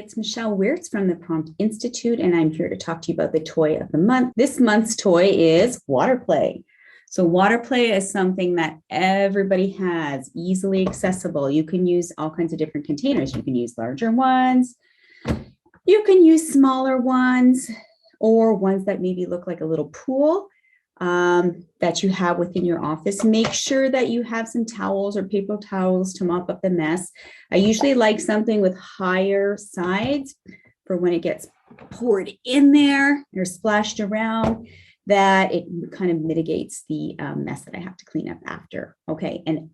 it's Michele Weerts from the Prompt Institute, and I'm here to talk to you about the toy of the month. This month's toy is water play. So water play is something that everybody has, easily accessible. You can use all kinds of different containers. You can use larger ones, you can use smaller ones, or ones that maybe look like a little pool that you have within your office. Make sure that you have some towels or paper towels to mop up the mess. I usually like something with higher sides for when it gets poured in there or splashed around, that it kind of mitigates the mess that I have to clean up after. Okay, and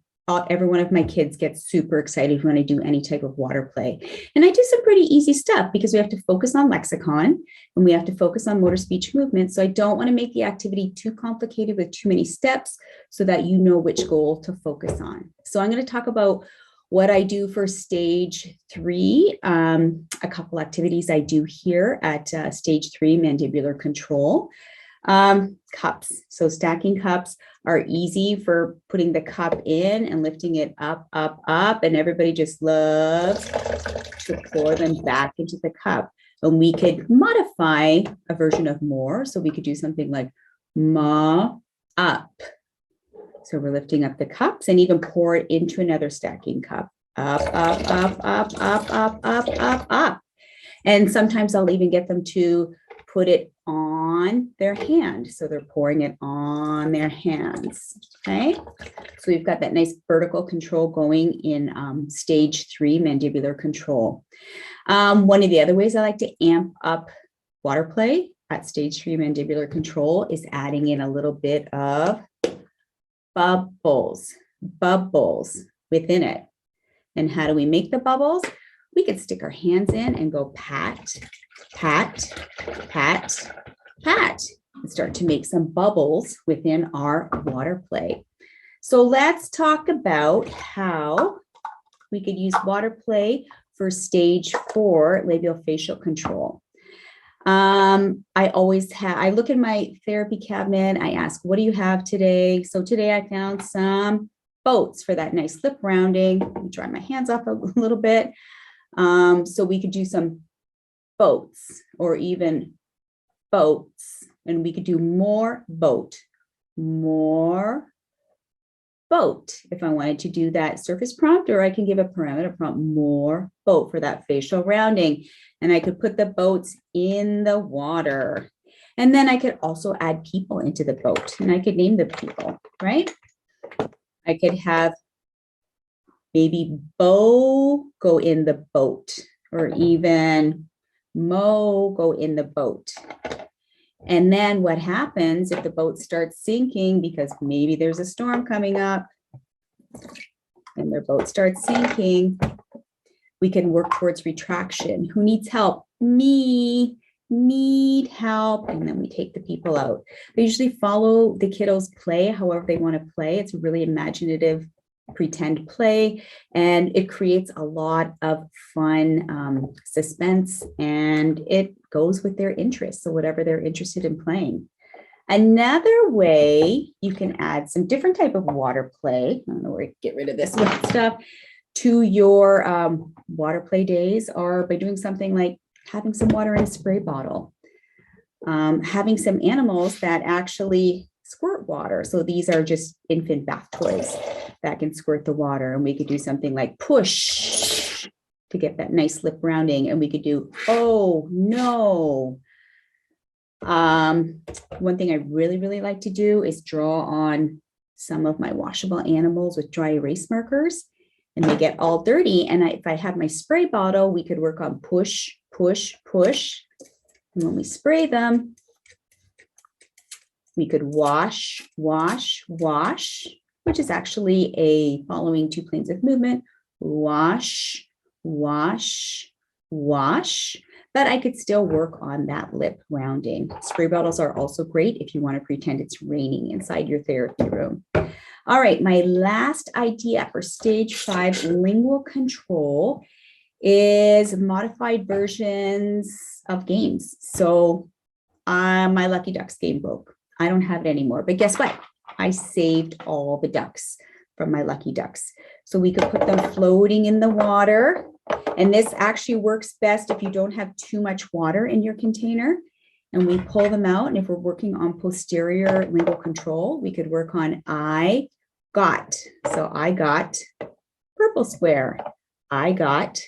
every one of my kids gets super excited when I do any type of water play. And I do some pretty easy stuff because we have to focus on lexicon and we have to focus on motor speech movement. So I don't want to make the activity too complicated with too many steps so that you know which goal to focus on. So I'm going to talk about what I do for stage 3, a couple activities I do here at stage 3, mandibular control. Cups. So stacking cups are easy for putting the cup in and lifting it up, up, up. And everybody just loves to pour them back into the cup. And we could modify a version of more. So we could do something like ma up. So we're lifting up the cups and even pour it into another stacking cup. Up, up, up, up, up, up, up, up, up. And sometimes I'll even get them to put it on their hand. So they're pouring it on their hands, okay? So we've got that nice vertical control going in stage 3, mandibular control. One of the other ways I like to amp up water play at stage 3, mandibular control is adding in a little bit of bubbles within it. And how do we make the bubbles? We could stick our hands in and go pat, pat, pat, pat, and start to make some bubbles within our water play. So let's talk about how we could use water play for stage 4, labial facial control. I look in my therapy cabinet, I ask, what do you have today? So today I found some boats for that nice lip rounding. Dry my hands off a little bit. So we could do some boats or even boats, and we could do more boat if I wanted to do that surface prompt, or I can give a parameter prompt, more boat for that facial rounding. And I could put the boats in the water. And then I could also add people into the boat, and I could name the people, right? I could have maybe Bo go in the boat, or even Mo go in the boat. And then what happens if the boat starts sinking because maybe there's a storm coming up and their boat starts sinking, we can work towards retraction. Who needs help? Me. Need help. And then we take the people out. They usually follow the kiddos play however they want to play. It's a really imaginative pretend play, and it creates a lot of fun suspense, and it goes with their interests. So whatever they're interested in playing. Another way you can add some different type of water play, I don't know where to get rid of this stuff, to your water play days are by doing something like having some water in a spray bottle, having some animals that actually squirt water. So these are just infant bath toys that can squirt the water. And we could do something like push to get that nice lip rounding. And we could do, oh no. One thing I really, really like to do is draw on some of my washable animals with dry erase markers, and they get all dirty. And if I have my spray bottle, we could work on push, push, push. And when we spray them, we could wash, wash, wash, which is actually a following 2 planes of movement. Wash, wash, wash. But I could still work on that lip rounding. Spray bottles are also great if you want to pretend it's raining inside your therapy room. All right, my last idea for stage 5 lingual control is modified versions of games. So my Lucky Ducks game broke. I don't have it anymore, but guess what? I saved all the ducks from my Lucky Ducks. So we could put them floating in the water And this actually works best if you don't have too much water in your container. And we pull them out. And if we're working on posterior lingual control, we could work on I got. So I got purple square. I got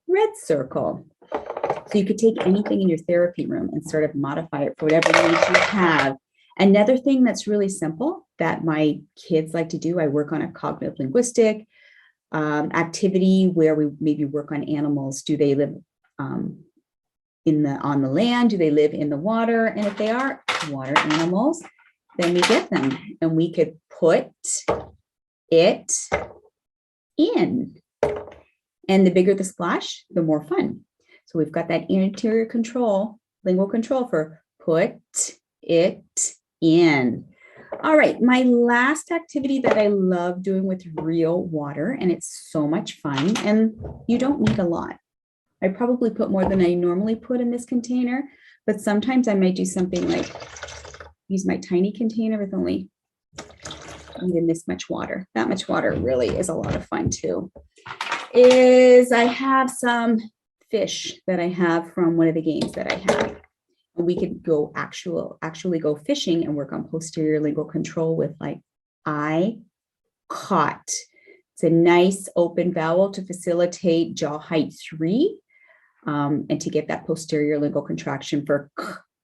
red circle. So you could take anything in your therapy room and sort of modify it for whatever needs you have. Another thing that's really simple that my kids like to do, I work on a cognitive linguistic activity where we maybe work on animals. Do they live on the land? Do they live in the water? And if they are water animals, then we get them and we could put it in. And the bigger the splash, the more fun. So we've got that interior control, lingual control for put it in. All right, my last activity that I love doing with real water, and it's so much fun, and you don't need a lot. I probably put more than I normally put in this container, but sometimes I might do something like use my tiny container with only even this much water. That much water really is a lot of fun too. I have some fish that I have from one of the games that I have. And we could go actually go fishing and work on posterior lingual control with like I caught. It's a nice open vowel to facilitate jaw height 3 and to get that posterior lingual contraction for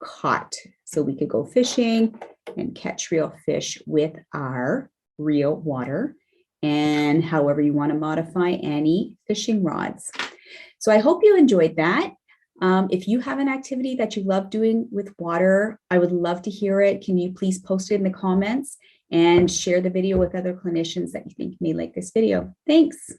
caught. So we could go fishing and catch real fish with our real water and however you want to modify any fishing rods. So I hope you enjoyed that. If you have an activity that you love doing with water, I would love to hear it. Can you please post it in the comments and share the video with other clinicians that you think may like this video? Thanks.